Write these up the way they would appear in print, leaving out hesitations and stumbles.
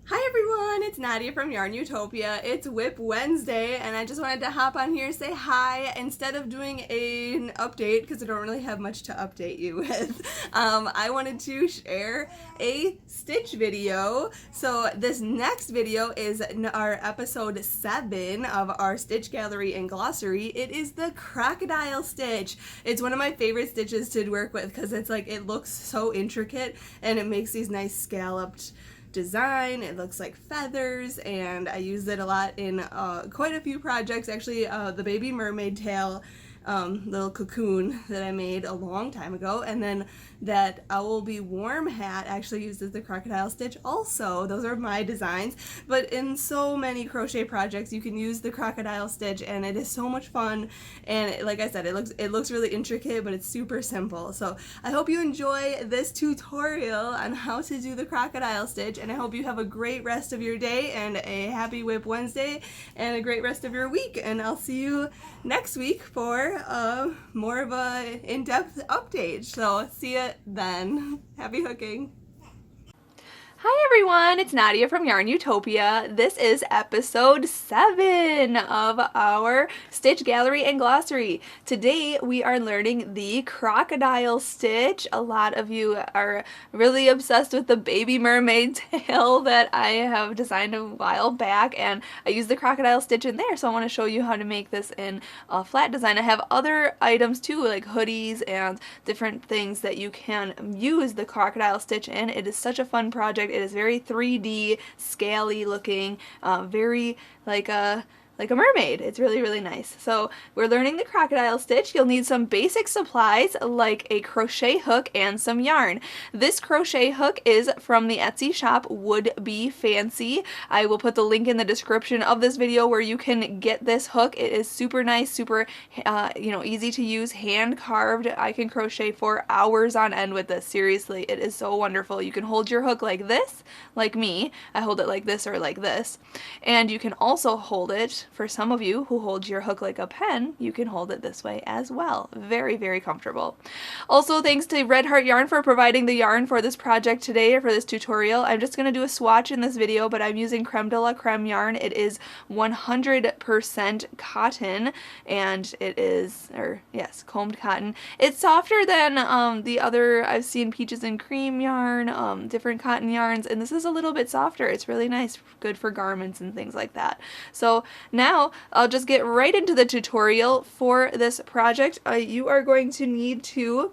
Hi everyone, it's Nadia from YARNutopia. It's WIP Wednesday and I just wanted to hop on here and say hi instead of doing an update because I don't really have much to update you with. I wanted to share a Stitch video. So this next video is our episode 7 of our Stitch Gallery and Glossary. It is the Crocodile Stitch. It's one of my favorite stitches to work with because it's like it looks so intricate and it makes these nice scalloped design. It looks like feathers and I use it a lot in quite a few projects. Actually, the baby mermaid tail little cocoon that I made a long time ago, and then that Owl Be Warm hat actually uses the Crocodile Stitch also. Those are my designs, but in so many crochet projects you can use the Crocodile Stitch and it is so much fun, and like I said, it looks really intricate but it's super simple. So I hope you enjoy this tutorial on how to do the Crocodile Stitch, and I hope you have a great rest of your day and a happy WIP Wednesday and a great rest of your week, and I'll see you next week for more of a in-depth update. So see ya then. Happy hooking. Hi everyone, it's Nadia from YARNutopia. This is episode 7 of our Stitch Gallery and Glossary. Today we are learning the Crocodile Stitch. A lot of you are really obsessed with the baby mermaid tail that I have designed a while back, and I use the Crocodile Stitch in there, so I want to show you how to make this in a flat design. I have other items too, like hoodies and different things that you can use the Crocodile Stitch in. It is such a fun project. It is very 3D, scaly looking, very like a mermaid. It's really, really nice. So we're learning the Crocodile Stitch. You'll need some basic supplies like a crochet hook and some yarn. This crochet hook is from the Etsy shop Would Be Fancy. I will put the link in the description of this video where you can get this hook. It is super nice, super easy to use, hand carved. I can crochet for hours on end with this. Seriously, it is so wonderful. You can hold your hook like this, like me. I hold it like this or like this. And you can also hold it, for some of you who hold your hook like a pen, you can hold it this way as well. Very, very comfortable. Also, thanks to Red Heart Yarn for providing the yarn for this project today, or for this tutorial. I'm just going to do a swatch in this video, but I'm using Creme de la Creme yarn. It is 100% cotton, and it is, yes, combed cotton. It's softer than the other, I've seen Peaches and Cream yarn, different cotton yarns, and this is a little bit softer. It's really nice, good for garments and things like that. So now I'll just get right into the tutorial for this project. You are going to need to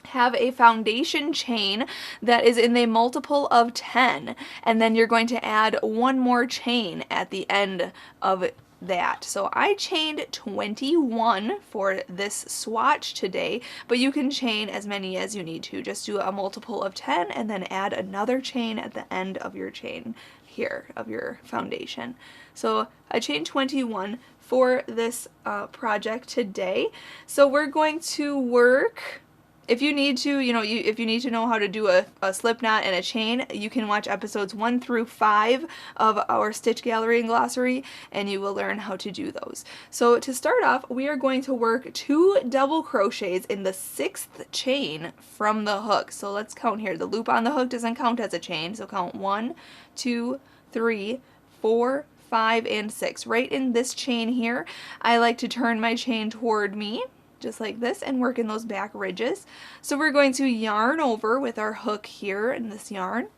have a foundation chain that is in a multiple of 10, and then you're going to add one more chain at the end of that. So I chained 21 for this swatch today, but you can chain as many as you need to. Just do a multiple of 10 and then add another chain at the end of your chain here of your foundation. So I chained 21 for this project today. So we're going to work. If you need to, if you need to know how to do a slip knot and a chain, you can watch episodes 1 through 5 of our Stitch Gallery and Glossary, and you will learn how to do those. So to start off, we are going to work 2 double crochets in the 6th chain from the hook. So let's count here. The loop on the hook doesn't count as a chain, so count 1, 2, 3, 4, 5, and 6. Right in this chain here, I like to turn my chain toward me, just like this, and work in those back ridges. So we're going to yarn over with our hook here in this yarn,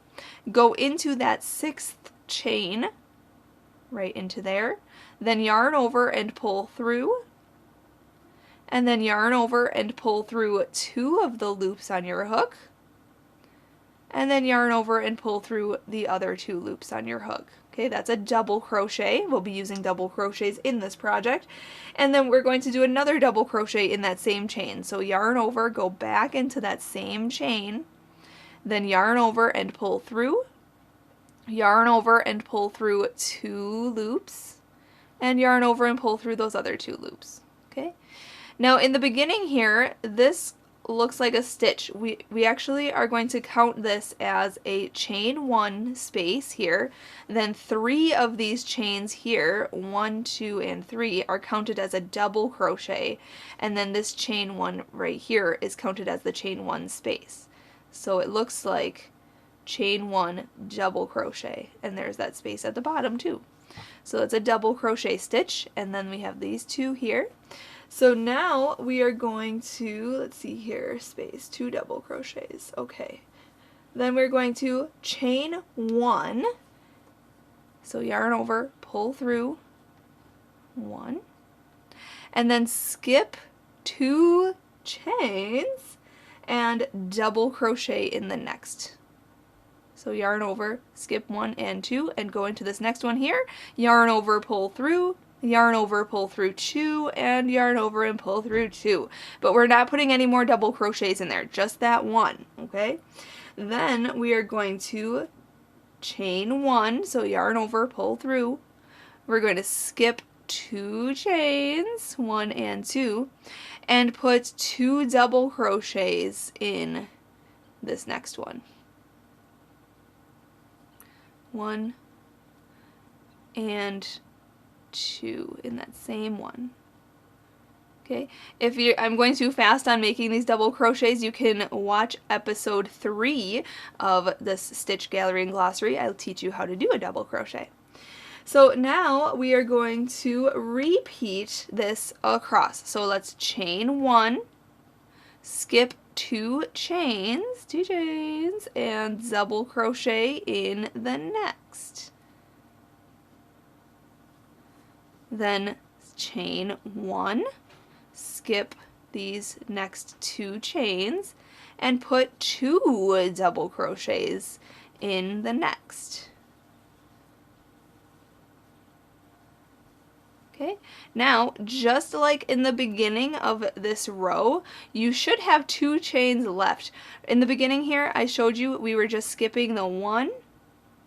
go into that 6th chain, right into there, then yarn over and pull through, and then yarn over and pull through 2 of the loops on your hook, and then yarn over and pull through the other 2 loops on your hook. Okay, that's a double crochet. We'll be using double crochets in this project. And then we're going to do another double crochet in that same chain. So yarn over, go back into that same chain, then yarn over and pull through, yarn over and pull through 2 loops, and yarn over and pull through those other 2 loops. Okay. Now in the beginning here, this looks like a stitch. We actually are going to count this as a chain 1 space here, then 3 of these chains here, 1, 2, and 3, are counted as a double crochet, and then this chain 1 right here is counted as the chain 1 space. So it looks like chain 1, double crochet, and there's that space at the bottom too. So it's a double crochet stitch, and then we have these 2 here. So now we are going to, let's see here, space, 2 double crochets, okay. Then we're going to chain 1, so yarn over, pull through 1, and then skip 2 chains and double crochet in the next. So yarn over, skip 1 and 2, and go into this next one here, yarn over, pull through, yarn over, pull through 2, and yarn over and pull through 2. But we're not putting any more double crochets in there, just that one, okay? Then we are going to chain 1, so yarn over, pull through. We're going to skip 2 chains, 1 and 2, and put 2 double crochets in this next one. 1 and 2 in that same one. Okay, I'm going too fast on making these double crochets, you can watch episode 3 of this Stitch Gallery and Glossary. I'll teach you how to do a double crochet. So now we are going to repeat this across. So let's chain 1, skip 2 chains, and double crochet in the next. Then chain 1, skip these next 2 chains, and put 2 double crochets in the next. Okay, now just like in the beginning of this row, you should have 2 chains left. In the beginning here, I showed you we were just skipping the 1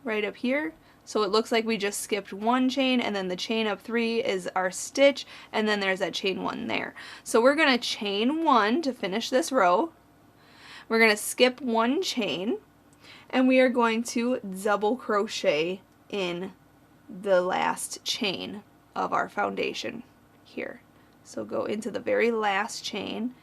right up here. So it looks like we just skipped 1 chain, and then the chain up 3 is our stitch, and then there's that chain 1 there. So we're going to chain 1 to finish this row. We're going to skip 1 chain, and we are going to double crochet in the last chain of our foundation here. So go into the very last chain,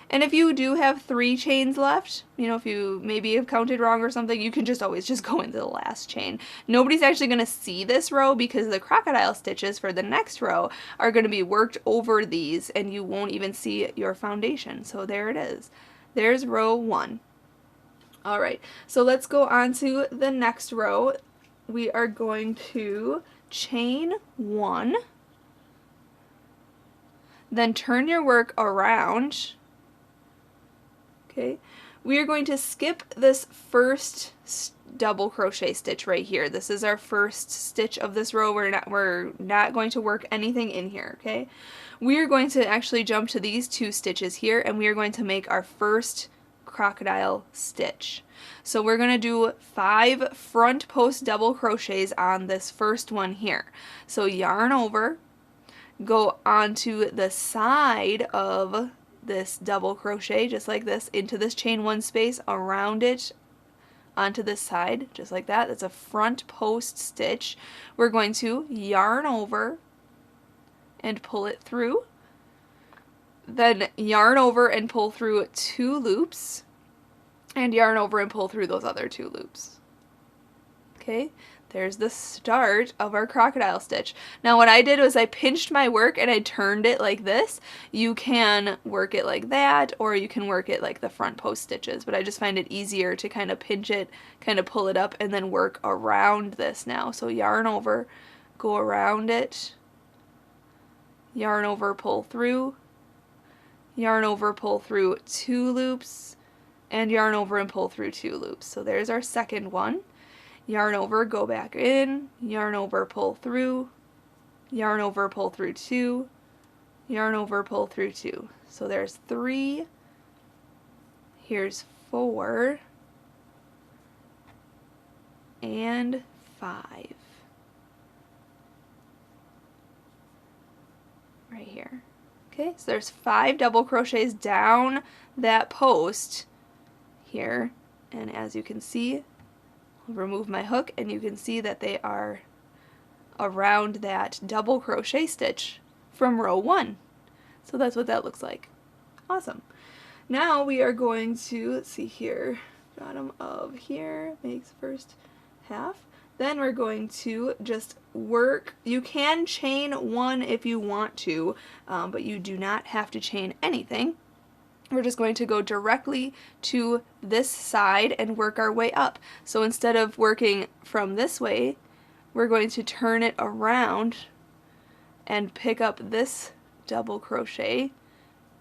and if you do have 3 chains left, you know, if you maybe have counted wrong or something, you can just always just go into the last chain. Nobody's actually going to see this row because the crocodile stitches for the next row are going to be worked over these, and you won't even see your foundation. So there it is. There's row 1. Alright, so let's go on to the next row. We are going to chain 1, then turn your work around. Okay, we are going to skip this first double crochet stitch right here. This is our first stitch of this row. We're not going to work anything in here, okay? We are going to actually jump to these 2 stitches here, and we are going to make our first crocodile stitch. So we're going to do 5 front post double crochets on this first one here. So yarn over, go onto the side of this double crochet just like this into this chain 1 space, around it onto this side just like that. That's a front post stitch. We're going to yarn over and pull it through, then yarn over and pull through 2 loops, and yarn over and pull through those other 2 loops. Okay, there's the start of our crocodile stitch. Now what I did was I pinched my work and I turned it like this. You can work it like that, or you can work it like the front post stitches, but I just find it easier to kind of pinch it, kind of pull it up, and then work around this now. So yarn over, go around it, yarn over, pull through, yarn over, pull through 2 loops, and yarn over and pull through 2 loops. So there's our second one. Yarn over, go back in, yarn over, pull through, yarn over, pull through 2, yarn over, pull through 2. So there's 3, here's 4, and 5. Right here. Okay, so there's 5 double crochets down that post here, and as you can see, I'll remove my hook and you can see that they are around that double crochet stitch from row 1. So that's what that looks like. Awesome. Now we are going to, let's see here, bottom of here makes first half. Then we're going to just work. You can chain one if you want to, but you do not have to chain anything. We're just going to go directly to this side and work our way up. So instead of working from this way, we're going to turn it around and pick up this double crochet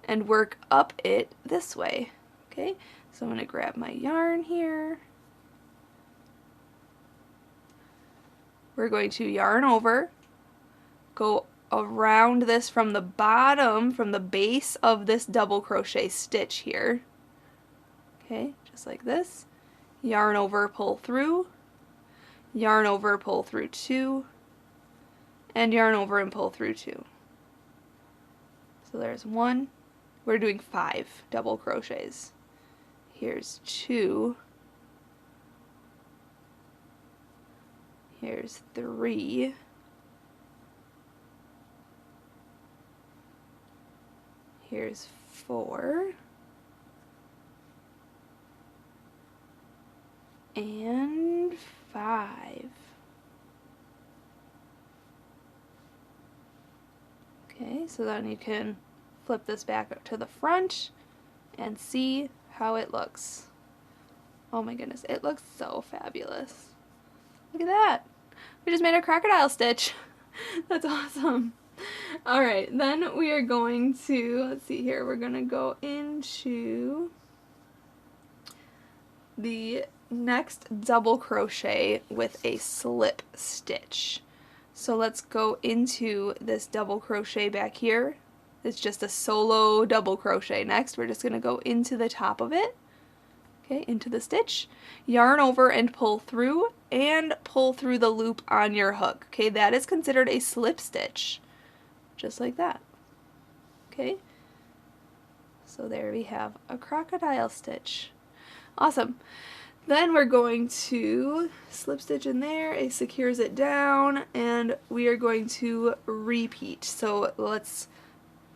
and work up it this way. Okay, so I'm going to grab my yarn here. We're going to yarn over, go around this from the bottom, from the base of this double crochet stitch here. Okay, just like this. Yarn over, pull through, yarn over, pull through 2, and yarn over and pull through 2. So there's 1. We're doing 5 double crochets. Here's 2. Here's 3. Here's 4. And 5. Okay, so then you can flip this back up to the front and see how it looks. Oh my goodness, it looks so fabulous. Look at that. We just made a crocodile stitch. That's awesome. Alright, then we are going to, let's see here, we're going to go into the next double crochet with a slip stitch. So let's go into this double crochet back here. It's just a solo double crochet. Next, we're just going to go into the top of it. Okay, into the stitch, yarn over and pull through the loop on your hook. Okay, that is considered a slip stitch, just like that. Okay, so there we have a crocodile stitch. Awesome. Then we're going to slip stitch in there, it secures it down, and we are going to repeat. So let's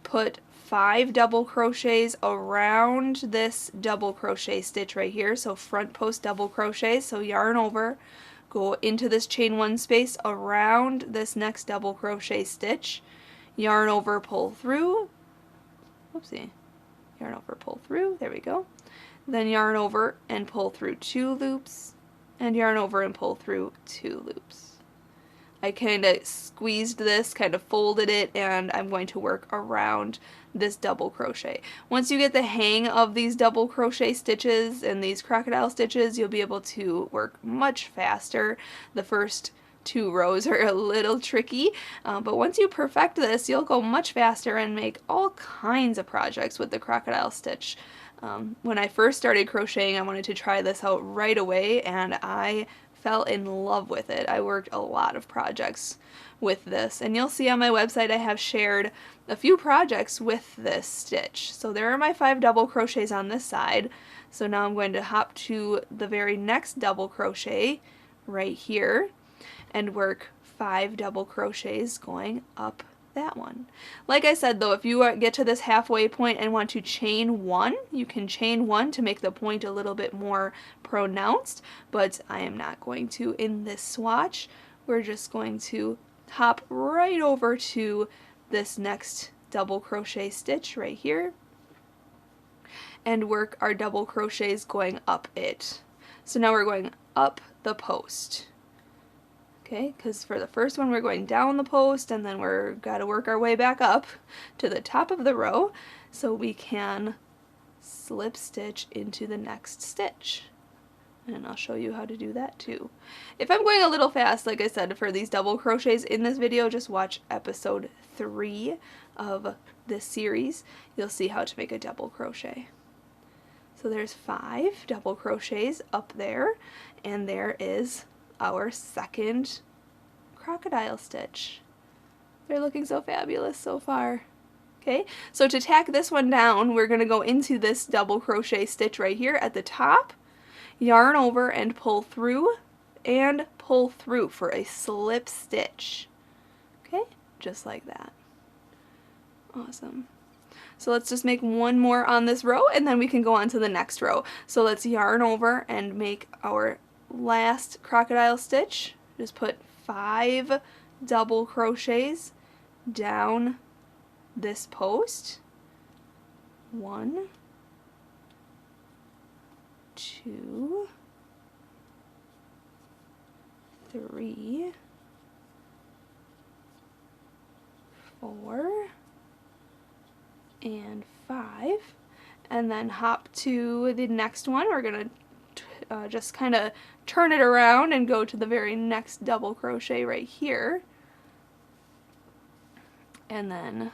put 5 double crochets around this double crochet stitch right here. So front post double crochet, so yarn over, go into this chain 1 space around this next double crochet stitch, yarn over, pull through, whoopsie, yarn over, pull through, there we go, then yarn over and pull through 2 loops, and yarn over and pull through 2 loops. I kind of squeezed this, kind of folded it, and I'm going to work around this double crochet. Once you get the hang of these double crochet stitches and these crocodile stitches, you'll be able to work much faster. The first 2 rows are a little tricky, but once you perfect this, you'll go much faster and make all kinds of projects with the crocodile stitch. When I first started crocheting, I wanted to try this out right away, and I fell in love with it. I worked a lot of projects with this, and you'll see on my website I have shared a few projects with this stitch. So there are my 5 double crochets on this side. So now I'm going to hop to the very next double crochet right here and work 5 double crochets going up that one. Like I said though, if you get to this halfway point and want to chain 1, you can chain 1 to make the point a little bit more pronounced, but I am not going to in this swatch. We're just going to hop right over to this next double crochet stitch right here and work our double crochets going up it. So now we're going up the post. Okay, because for the first one we're going down the post, and then we're got to work our way back up to the top of the row so we can slip stitch into the next stitch. And I'll show you how to do that too. If I'm going a little fast, like I said, for these double crochets in this video, just watch episode 3 of this series. You'll see how to make a double crochet. So there's 5 double crochets up there, and there is our second crocodile stitch. They're looking so fabulous so far. Okay, so to tack this one down, we're going to go into this double crochet stitch right here at the top, yarn over and pull through for a slip stitch. Okay, just like that. Awesome. So let's just make one more on this row and then we can go on to the next row. So let's yarn over and make our last crocodile stitch. Just put 5 double crochets down this post. 1, 2, 3, 4, and 5, and then hop to the next one. We're gonna just kind of turn it around and go to the very next double crochet right here, and then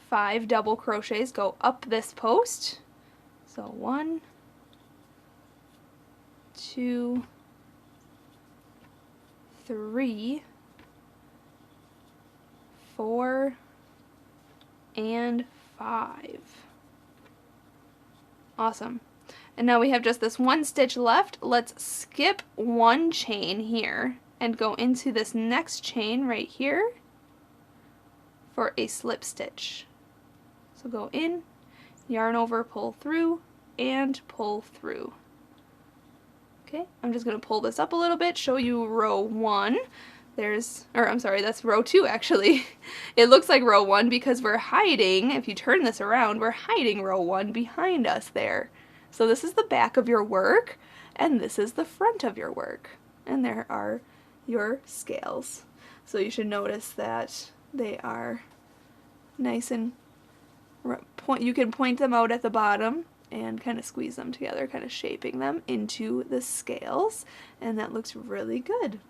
5 double crochets go up this post. So 1, 2, 3, 4, and 5. Awesome. And now we have just this one stitch left. Let's skip one chain here and go into this next chain right here for a slip stitch. So go in, yarn over, pull through, and pull through. Okay, I'm just going to pull this up a little bit, show you row 1. That's row 2 actually. It looks like row 1 because we're hiding, if you turn this around, we're hiding row 1 behind us there. So this is the back of your work, and this is the front of your work. And there are your scales. So you should notice that they are nice and you can point them out at the bottom and kind of squeeze them together, kind of shaping them into the scales, and that looks really good.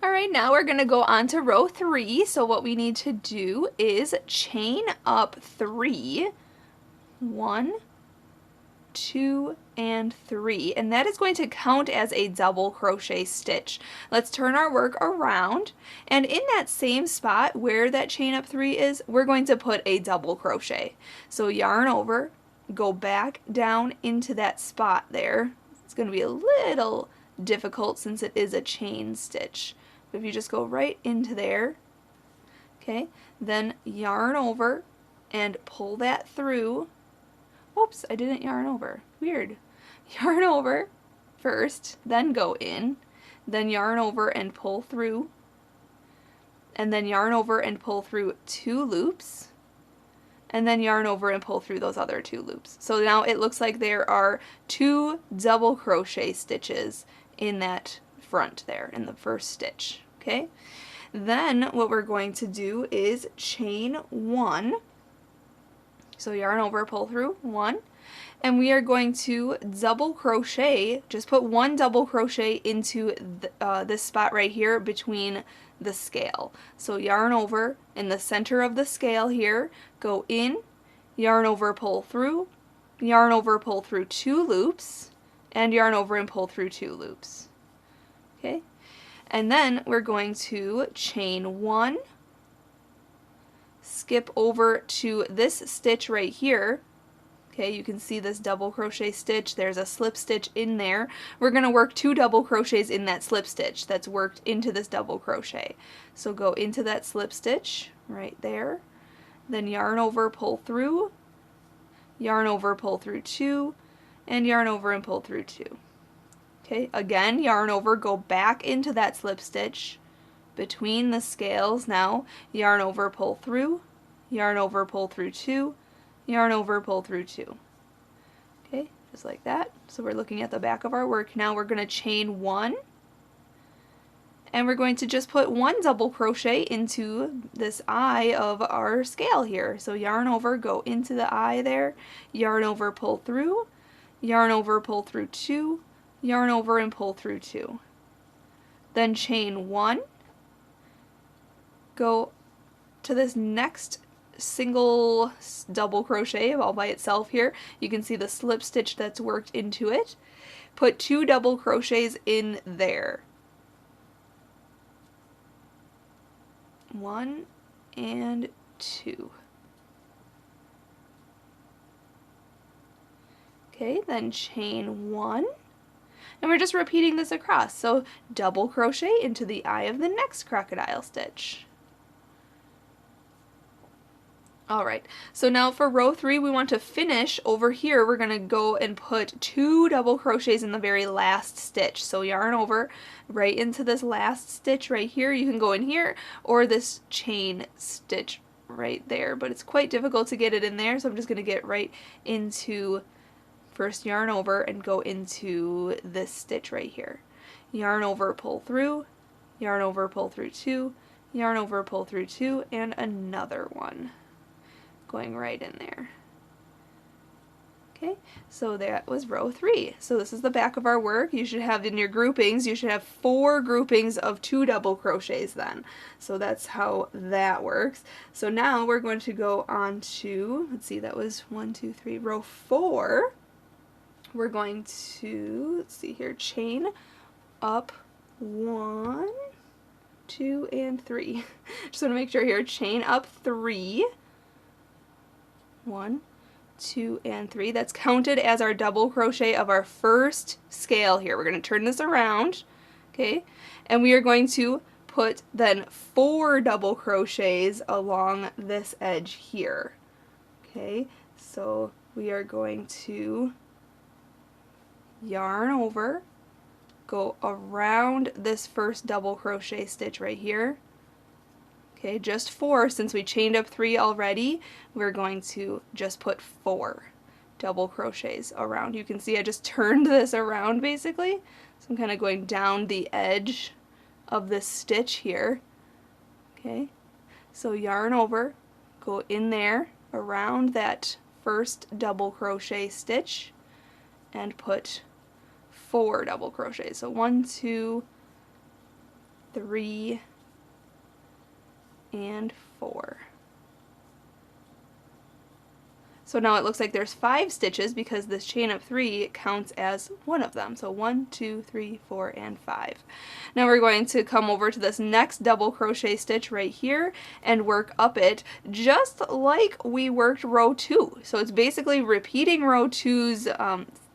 Alright, now we're going to go on to row 3. So what we need to do is chain up 3, 1, 2, and 3, and that is going to count as a double crochet stitch. Let's turn our work around, and in that same spot where that chain up 3 is, we're going to put a double crochet. So yarn over, go back down into that spot there. It's going to be a little difficult since it is a chain stitch. But if you just go right into there, okay, then yarn over and pull that through. Oops, I didn't yarn over. Weird. Yarn over first, then go in, then yarn over and pull through, and then yarn over and pull through 2 loops, and then yarn over and pull through those other 2 loops. So now it looks like there are 2 double crochet stitches in that front there in the first stitch. Okay, then what we're going to do is chain 1. So yarn over, pull through 1, and we are going to double crochet, just put 1 double crochet into this spot right here between the scale. So yarn over in the center of the scale here, go in, yarn over, pull through, yarn over, pull through 2 loops, and yarn over and pull through 2 loops. Okay, and then we're going to chain 1, skip over to this stitch right here. Okay, you can see this double crochet stitch. There's a slip stitch in there. We're going to work 2 double crochets in that slip stitch that's worked into this double crochet. So go into that slip stitch right there, then yarn over, pull through, yarn over, pull through 2, and yarn over and pull through 2. Okay, again, yarn over, go back into that slip stitch between the scales. Now yarn over, pull through, yarn over, pull through 2, yarn over, pull through 2. Okay, just like that. So we're looking at the back of our work. Now we're going to chain 1, and we're going to just put 1 double crochet into this eye of our scale here. So yarn over, go into the eye there, yarn over, pull through, yarn over, pull through 2, yarn over and pull through 2. Then chain 1, go to this next single double crochet all by itself here. You can see the slip stitch that's worked into it. Put 2 double crochets in there. 1 and 2. Okay, then chain 1. And we're just repeating this across. So double crochet into the eye of the next crocodile stitch. Alright, so now for row 3 we want to finish over here. We're going to go and put 2 double crochets in the very last stitch. So yarn over right into this last stitch right here. You can go in here or this chain stitch right there, but it's quite difficult to get it in there, so I'm just going to get right into, first yarn over and go into this stitch right here. Yarn over, pull through, yarn over, pull through 2, yarn over, pull through 2, and another one going right in there. Okay, so that was row 3. So this is the back of our work. You should have in your groupings, you should have 4 groupings of 2 double crochets then. So that's how that works. So now we're going to go on to, let's see, that was 1, 2, 3, row 4. We're going to, let's see here, chain up 1, 2, and 3. Just want to make sure here, chain up 3. 1, 2, and 3. That's counted as our double crochet of our first scale here. We're going to turn this around, okay, and we are going to put then 4 double crochets along this edge here. Okay, so we are going to yarn over, go around this first double crochet stitch right here. Okay, just 4, since we chained up 3 already, we're going to just put 4 double crochets around. You can see I just turned this around basically. So I'm kind of going down the edge of this stitch here. Okay, so yarn over, go in there around that first double crochet stitch and put 4 double crochets. So 1, 2, 3, and 4. So now it looks like there's 5 stitches because this chain up 3 counts as one of them. So 1, 2, 3, 4, and 5. Now we're going to come over to this next double crochet stitch right here and work up it just like we worked row 2. So it's basically repeating row 2's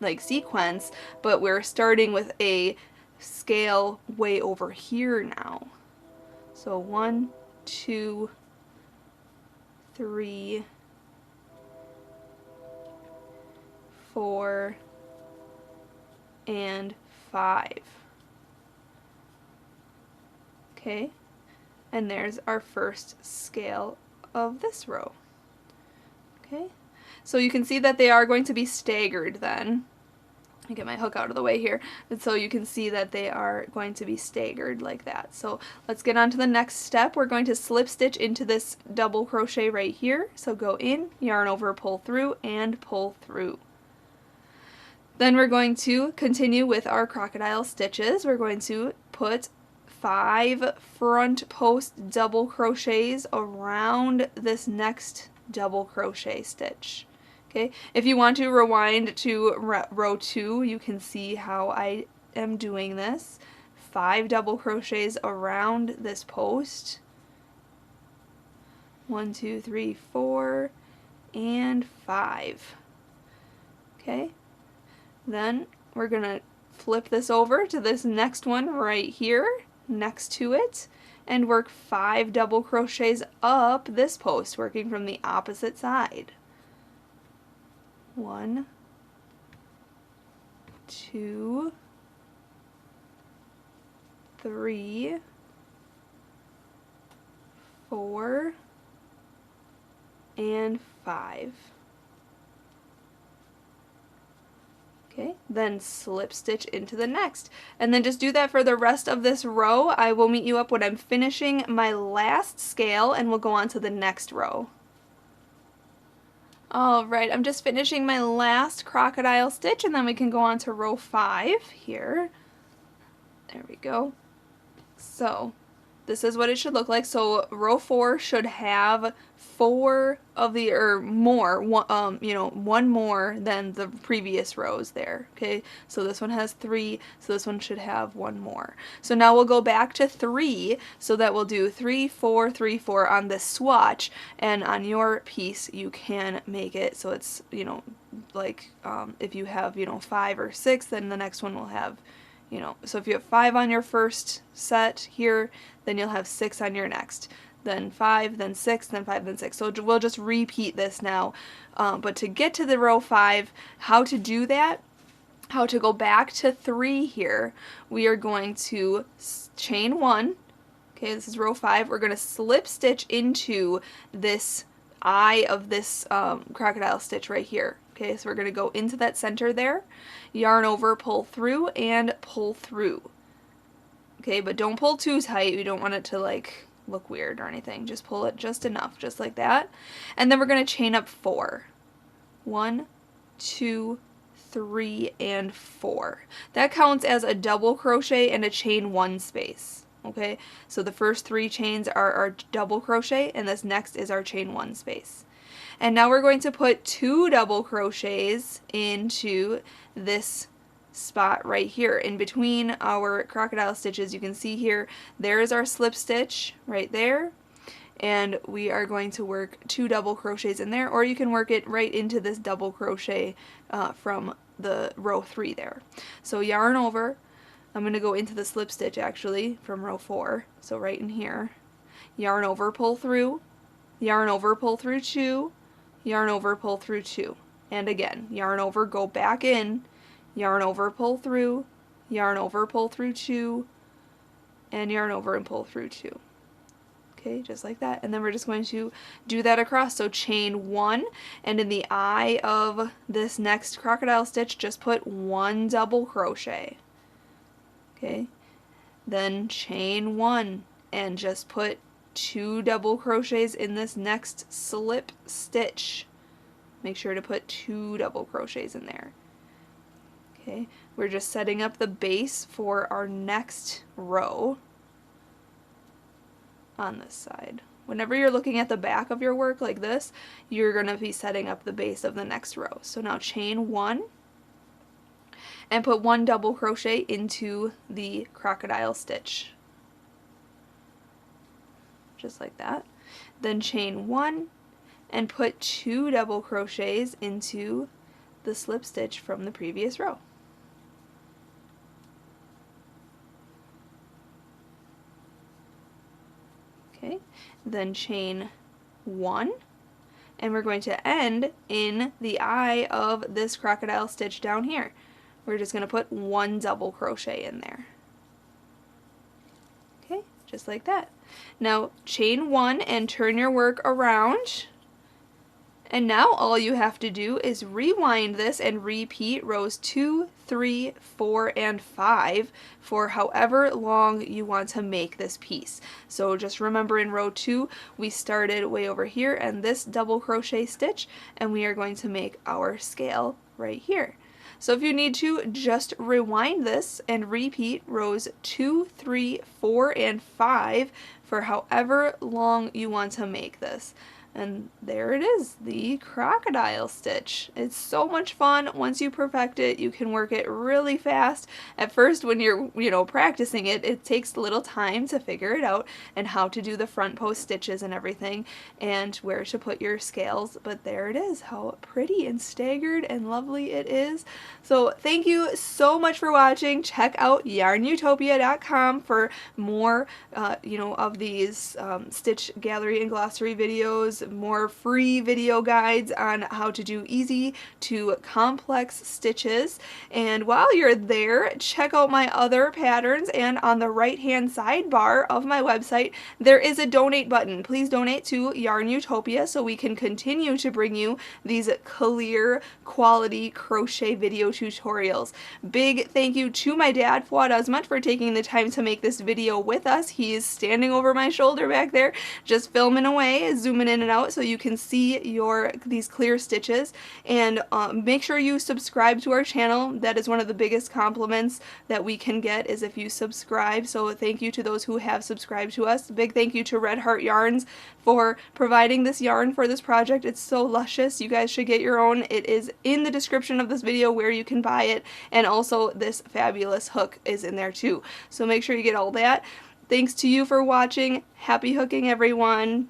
like sequence, but we're starting with a scale way over here now. So 1, 2, 3, 4, and 5. Okay, and there's our first scale of this row. Okay, so you can see that they are going to be staggered then. Let me get my hook out of the way here. And so you can see that they are going to be staggered like that. So let's get on to the next step. We're going to slip stitch into this double crochet right here. So go in, yarn over, pull through, and pull through. Then we're going to continue with our crocodile stitches. We're going to put 5 front post double crochets around this next double crochet stitch. Okay, if you want to rewind to row 2, you can see how I am doing this. 5 double crochets around this post. 1, 2, 3, 4, and 5. Okay, then we're going to flip this over to this next one right here next to it and work 5 double crochets up this post, working from the opposite side. 1, 2, 3, 4, and 5. Okay, then slip stitch into the next. And then just do that for the rest of this row. I will meet you up when I'm finishing my last scale and we'll go on to the next row. Alright, I'm just finishing my last crocodile stitch and then we can go on to row 5 here. There we go. So this is what it should look like. So row 4 should have 4 of the, or more, one more than the previous rows there. Okay, so this one has 3, so this one should have 1 more. So now we'll go back to 3, so that we'll do 3, 4, 3, 4 on this swatch, and on your piece you can make it so it's, like if you have, 5 or 6, then the next one will have, so if you have 5 on your first set here, then you'll have 6 on your next. then 5, then 6, then 5, then 6. So we'll just repeat this now. But to get to the row 5, how to do that, how to go back to 3 here, we are going to chain 1. Okay, this is row 5. We're going to slip stitch into this eye of this crocodile stitch right here. Okay, so we're going to go into that center there, yarn over, pull through, and pull through. Okay, but don't pull too tight. We don't want it to like look weird or anything. Just pull it just enough, just like that. And then we're going to chain up 4. 1, 2, 3, and 4. That counts as a double crochet and a chain 1 space. Okay, so the first 3 chains are our double crochet, and this next is our chain 1 space. And now we're going to put 2 double crochets into this spot right here in between our crocodile stitches. You can see here, there's our slip stitch right there, and we are going to work 2 double crochets in there, or you can work it right into this double crochet from the row 3 there. So yarn over, I'm going to go into the slip stitch actually from row 4, so right in here, yarn over, pull through, yarn over, pull through 2, yarn over, pull through 2, and again, yarn over, go back in, yarn over, pull through, yarn over, pull through 2, and yarn over and pull through 2. Okay, just like that. And then we're just going to do that across. So chain 1, and in the eye of this next crocodile stitch, just put 1 double crochet. Okay, then chain 1, and just put 2 double crochets in this next slip stitch. Make sure to put 2 double crochets in there. Okay, we're just setting up the base for our next row on this side. Whenever you're looking at the back of your work like this, you're going to be setting up the base of the next row. So now chain 1 and put 1 double crochet into the crocodile stitch. Just like that. Then chain 1 and put 2 double crochets into the slip stitch from the previous row. Okay, then chain 1, and we're going to end in the eye of this crocodile stitch down here. We're just going to put 1 double crochet in there. Okay, just like that. Now chain 1 and turn your work around. And now all you have to do is rewind this and repeat rows 2, 3, 4, and 5 for however long you want to make this piece. So just remember, in row 2 we started way over here and this double crochet stitch, and we are going to make our scale right here. So if you need to, just rewind this and repeat rows 2, 3, 4, and 5 for however long you want to make this. And there it is, the crocodile stitch. It's so much fun. Once you perfect it, you can work it really fast. At first, when you're, practicing it, it takes a little time to figure it out and how to do the front post stitches and everything and where to put your scales. But there it is, how pretty and staggered and lovely it is. So thank you so much for watching. Check out YARNutopia.com for more, of these stitch gallery and glossary videos, more free video guides on how to do easy to complex stitches. And while you're there, check out my other patterns, and on the right hand sidebar of my website there is a donate button. Please donate to YARNutopia so we can continue to bring you these clear quality crochet video tutorials. Big thank you to my dad, Fuad, for taking the time to make this video with us. He is standing over my shoulder back there just filming away, zooming in and out so you can see these clear stitches. And make sure you subscribe to our channel. That is one of the biggest compliments that we can get, is if you subscribe. So thank you to those who have subscribed to us. Big thank you to Red Heart Yarns for providing this yarn for this project. It's so luscious. You guys should get your own. It is in the description of this video where you can buy it, and also this fabulous hook is in there too. So make sure you get all that. Thanks to you for watching. Happy hooking, everyone.